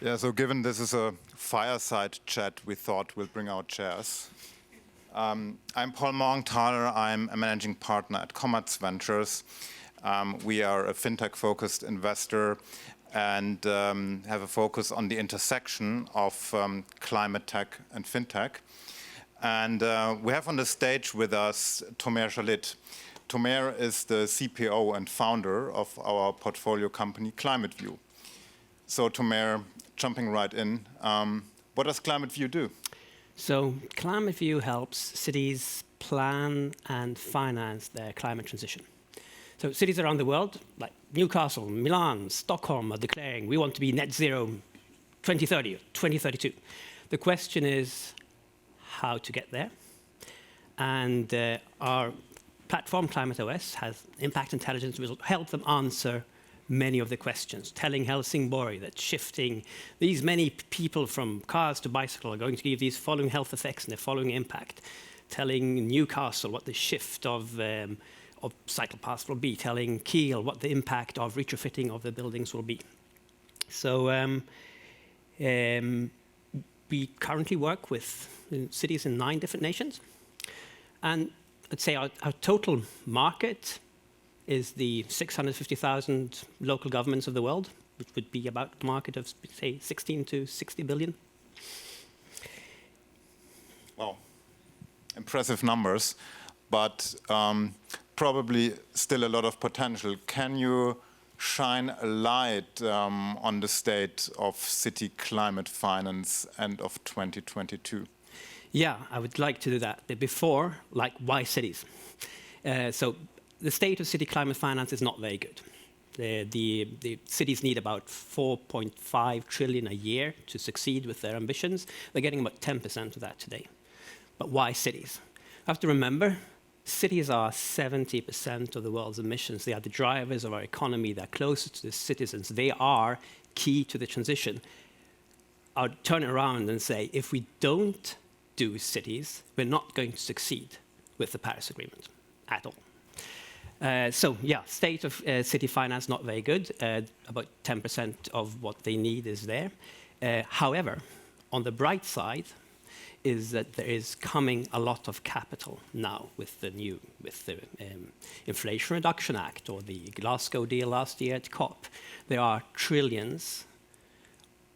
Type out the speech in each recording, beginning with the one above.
Yeah, so given this is a fireside chat, we thought we'll bring our chairs. I'm Paul Morgenthaler. I'm a managing partner at CommerzVenture. We are a fintech-focused investor and have a focus on the intersection of climate tech and fintech. And we have on the stage with us Shalit. Tomer is the CPO and founder of our portfolio company, ClimateView. So Tomer, jumping right in, what does ClimateView do? So ClimateView helps cities plan and finance their climate transition. So cities around the world, like Newcastle, Milan, Stockholm, are declaring we want to be net zero 2030 or 2032. The question is how to get there. And our platform, ClimateOS, has impact intelligence which will help them answer many of the questions, telling Helsingborg that shifting these many people from cars to bicycle are going to give these following health effects and the following impact, telling Newcastle what the shift of cycle paths will be, telling Kiel what the impact of retrofitting of the buildings will be. So we currently work with cities in 9 different nations. And I'd say our total market is the 650,000 local governments of the world, which would be about a market of, say, 16 to 60 billion. Well, impressive numbers, but probably still a lot of potential. Can you shine a light on the state of city climate finance end of 2022? Yeah, I would like to do that. But before, like, why cities? So the state of city climate finance is not very good. The cities need about 4.5 trillion a year to succeed with their ambitions. They're getting about 10% of that today. But why cities? You have to remember, cities are 70% of the world's emissions. They are the drivers of our economy. They're closest to the citizens. They are key to the transition. I'll turn it around and say, if we don't do cities, we're not going to succeed with the Paris Agreement at all. So, yeah, state of city finance, not very good. About 10% of what they need is there. However, on the bright side is that there is coming a lot of capital now with the Inflation Reduction Act or the Glasgow deal last year at COP. There are trillions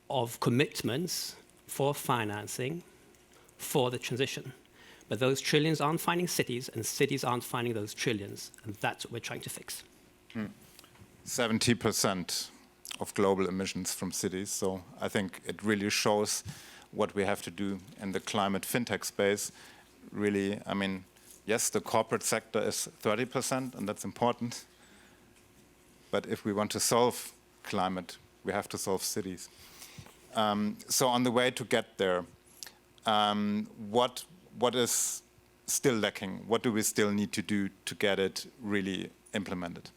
of commitments for financing for the transition. But those trillions aren't finding cities, and cities aren't finding those trillions, and that's what we're trying to fix. 70% of global emissions from cities, so I think it really shows what we have to do in the climate fintech space. Really, I mean, yes, the corporate sector is 30%, and that's important. But if we want to solve climate, we have to solve cities. So on the way to get there, what is still lacking? What do we still need to do to get it really implemented?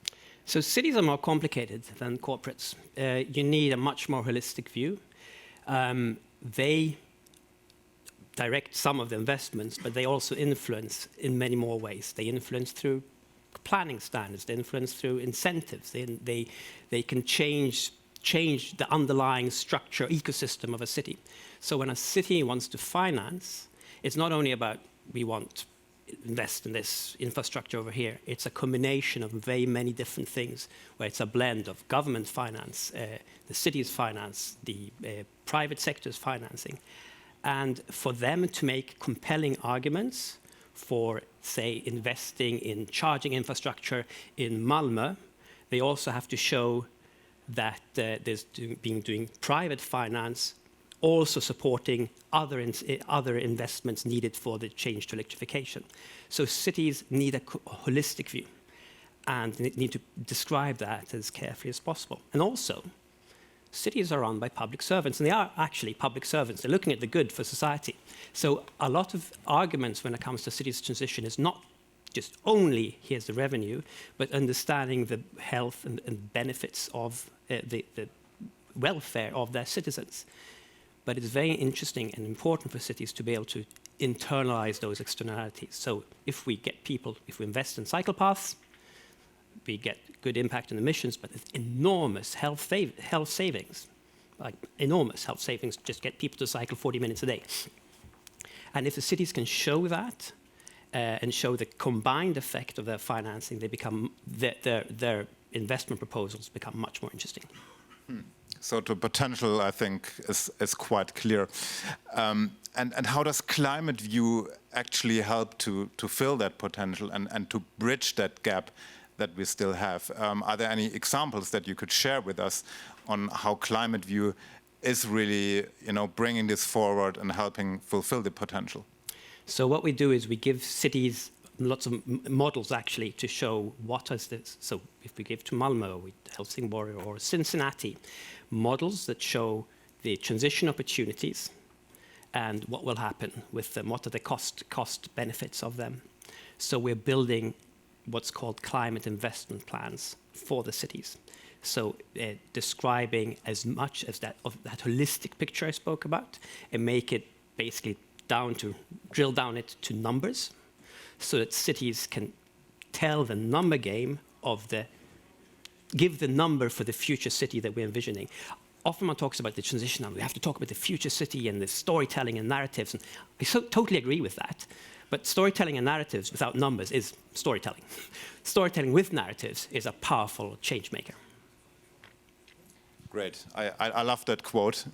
So cities are more complicated than corporates. You need a much more holistic view. They direct some of the investments, but they also influence in many more ways. They influence through planning standards. They influence through incentives. They can change the underlying structure, ecosystem of a city. So when a city wants to finance, it's not only about we want to invest in this infrastructure over here. It's a combination of very many different things, where it's a blend of government finance, the city's finance, the private sector's financing. And for them to make compelling arguments for, say, investing in charging infrastructure in Malmö, they also have to show that there's been doing private finance, also supporting other investments needed for the change to electrification. So cities need a holistic view and need to describe that as carefully as possible. And also, cities are run by public servants, and they are actually public servants. They're looking at the good for society. So a lot of arguments when it comes to cities' transition is not just only here's the revenue, but understanding the health and benefits of the welfare of their citizens. But it's very interesting and important for cities to be able to internalize those externalities. So if we get people, if we invest in cycle paths, we get good impact on emissions, but there's enormous health savings like enormous health savings, just get people to cycle 40 minutes a day. And if the cities can show that and show the combined effect of their financing, they become their investment proposals become much more interesting. So the potential, I think, is quite clear. And how does ClimateView actually help to fill that potential and to bridge that gap that we still have? Are there any examples that you could share with us on how ClimateView is really, bringing this forward and helping fulfill the potential? So what we do is we give cities lots of models actually to show what is this. So if we give to Malmö, Helsingborg, or Cincinnati, models that show the transition opportunities and what will happen with them, what are the cost benefits of them. So we're building what's called climate investment plans for the cities. So describing as much as that holistic picture I spoke about and make it basically drill down it to numbers so that cities can tell the number game of give the number for the future city that we're envisioning. Often one talks about the transition, and we have to talk about the future city and the storytelling and narratives. And I totally agree with that. But storytelling and narratives without numbers is storytelling. Storytelling with narratives is a powerful change maker. Great. I love that quote.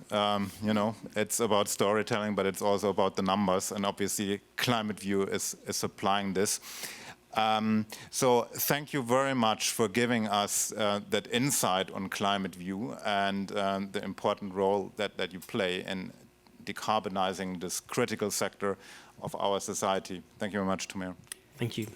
It's about storytelling, but it's also about the numbers. And obviously, ClimateView is applying this. So thank you very much for giving us that insight on ClimateView and the important role that you play in decarbonizing this critical sector of our society. Thank you very much, Tomer. Thank you.